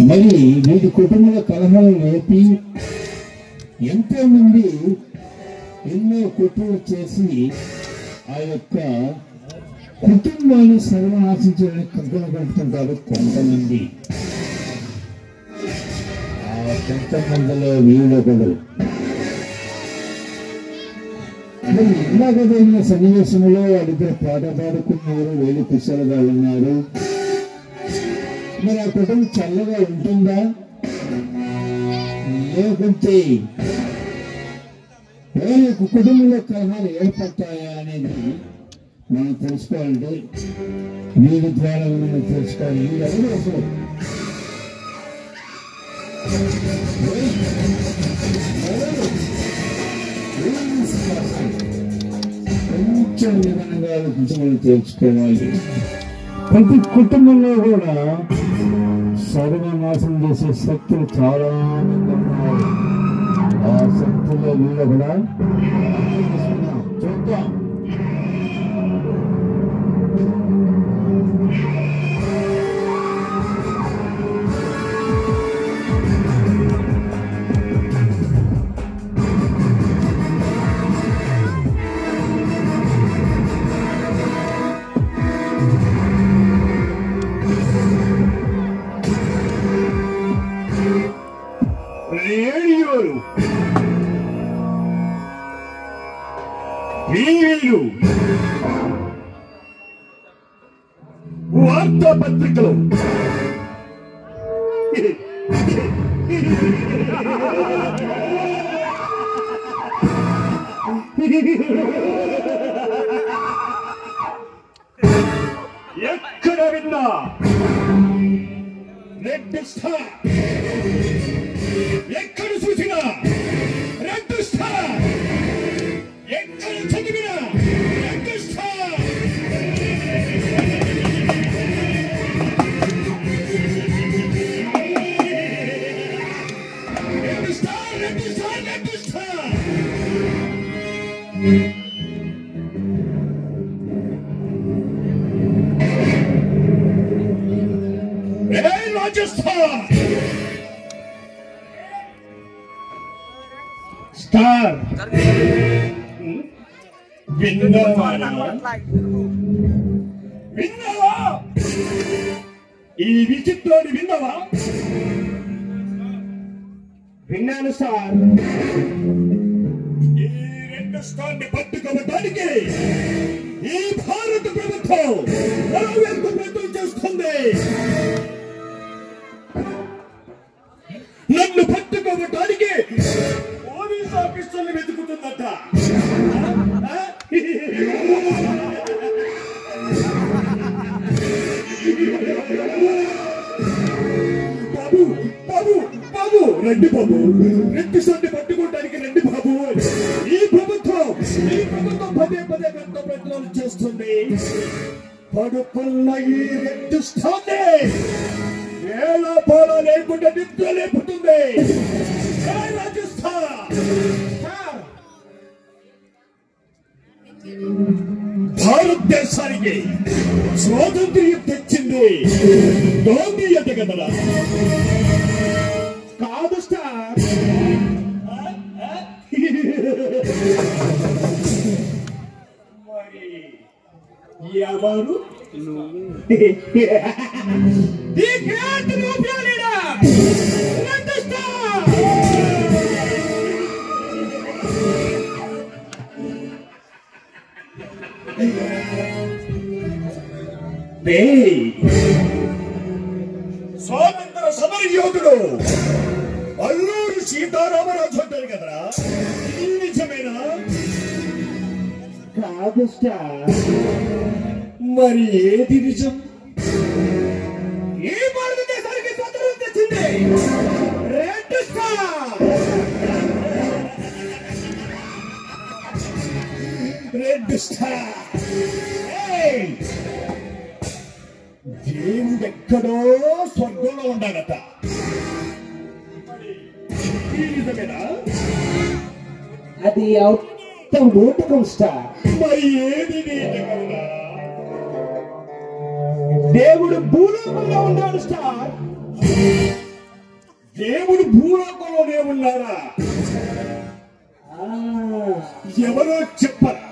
మరి వీటి కుటుంబ కలహాలు లేపి ఎంతో మంది ఎన్నో కుట్రలు చేసి ఆ యొక్క కుటుంబాన్ని సర్వనాశించడానికి కంకణం కట్టుకుంటారు కొంతమంది. ఆ కొంతమందిలో వీళ్ళొకడు. మరి ఇందాక జరిగిన సన్నివేశంలో వాళ్ళిద్దరు పాట పాడుకున్నారు, వేలు కుశలుగా ఉన్నారు. మరి ఆ కుటుంబం చల్లగా ఉంటుందా, లేకుంటే వారి యొక్క కుటుంబంలో కలహాలు ఏర్పడతాయా అనేది మనం తెలుసుకోవాలంటే వీడి ద్వారా మనం తెలుసుకోవాలి. వీడు ఎవరు అసలు కొంచెం నిదానంగా ఆలోచించి మనం తెలుసుకోవాలి. ప్రతి కుటుంబంలో కూడా సర్వనాశనం చేసే శక్తులు చాలా మంది ఉన్నారు. ఆ శక్తుల్లో వీళ్ళు కూడా చూద్దాం. రేడియోలు, టీవీలు, వార్తాపత్రికలు, ఎక్కడ విన్నా రెడ్ స్టార్, ఎక్కడ చూసినా రెడ్ స్టార్, ఎక్కడ చదివినా red star. Red star, red star, red star. Rajasthan star విన్నావా? ఈ విచిత్రాన్ని విన్నావా? విన్నాను సార్. ఈ రెండు స్టార్ని పట్టుకోవడానికి ఈ భారత ప్రభుత్వం నెరవేర్పు ప్రయత్నం చేస్తుంది. నన్ను పట్టుకోవడానికి పోలీస్ ఆఫీసర్ని వెతుకుతుందట. బాబు బాబు బాబు రండి బాబు, రెడ్డి సార్ని పట్టుకోవడానికి రండి బాబు. ఈ ప్రభుత్వం పదే పదే ఎంతో ప్రయత్నాలు చేస్తుంది. పడుకున్న ఈ రెడ్డి స్టార్ని ఎలా పోలా లేకుండా నిద్ర లేపుతుంది. భారతదేశానికి స్వాతంత్ర్యం తెచ్చింది దోమీయత కదరా? కాదు స్టార్. మరి ఎవరు? స్వాతంత్ర సమర యోధుడు అల్లూరి సీతారామరాజు అంటారు కదరా? ఇది నిజమేనా? కాదు స్టార్. మరి ఏది నిజం? ఈ భారతదేశానికి స్వాతంత్రం తెచ్చింది రెడ్ స్టార్. Red star. దేవుడు ఎక్కడో స్వర్గంలో ఉండాలట. నిజమేనా? అది ఊటకం స్టార్. మరి ఏది నీటకన్నా? దేవుడు భూలోకంలో ఉన్నాడు స్టార్. దేవుడు భూలోకంలోనే ఉన్నారా? ఎవరో చెప్పరా?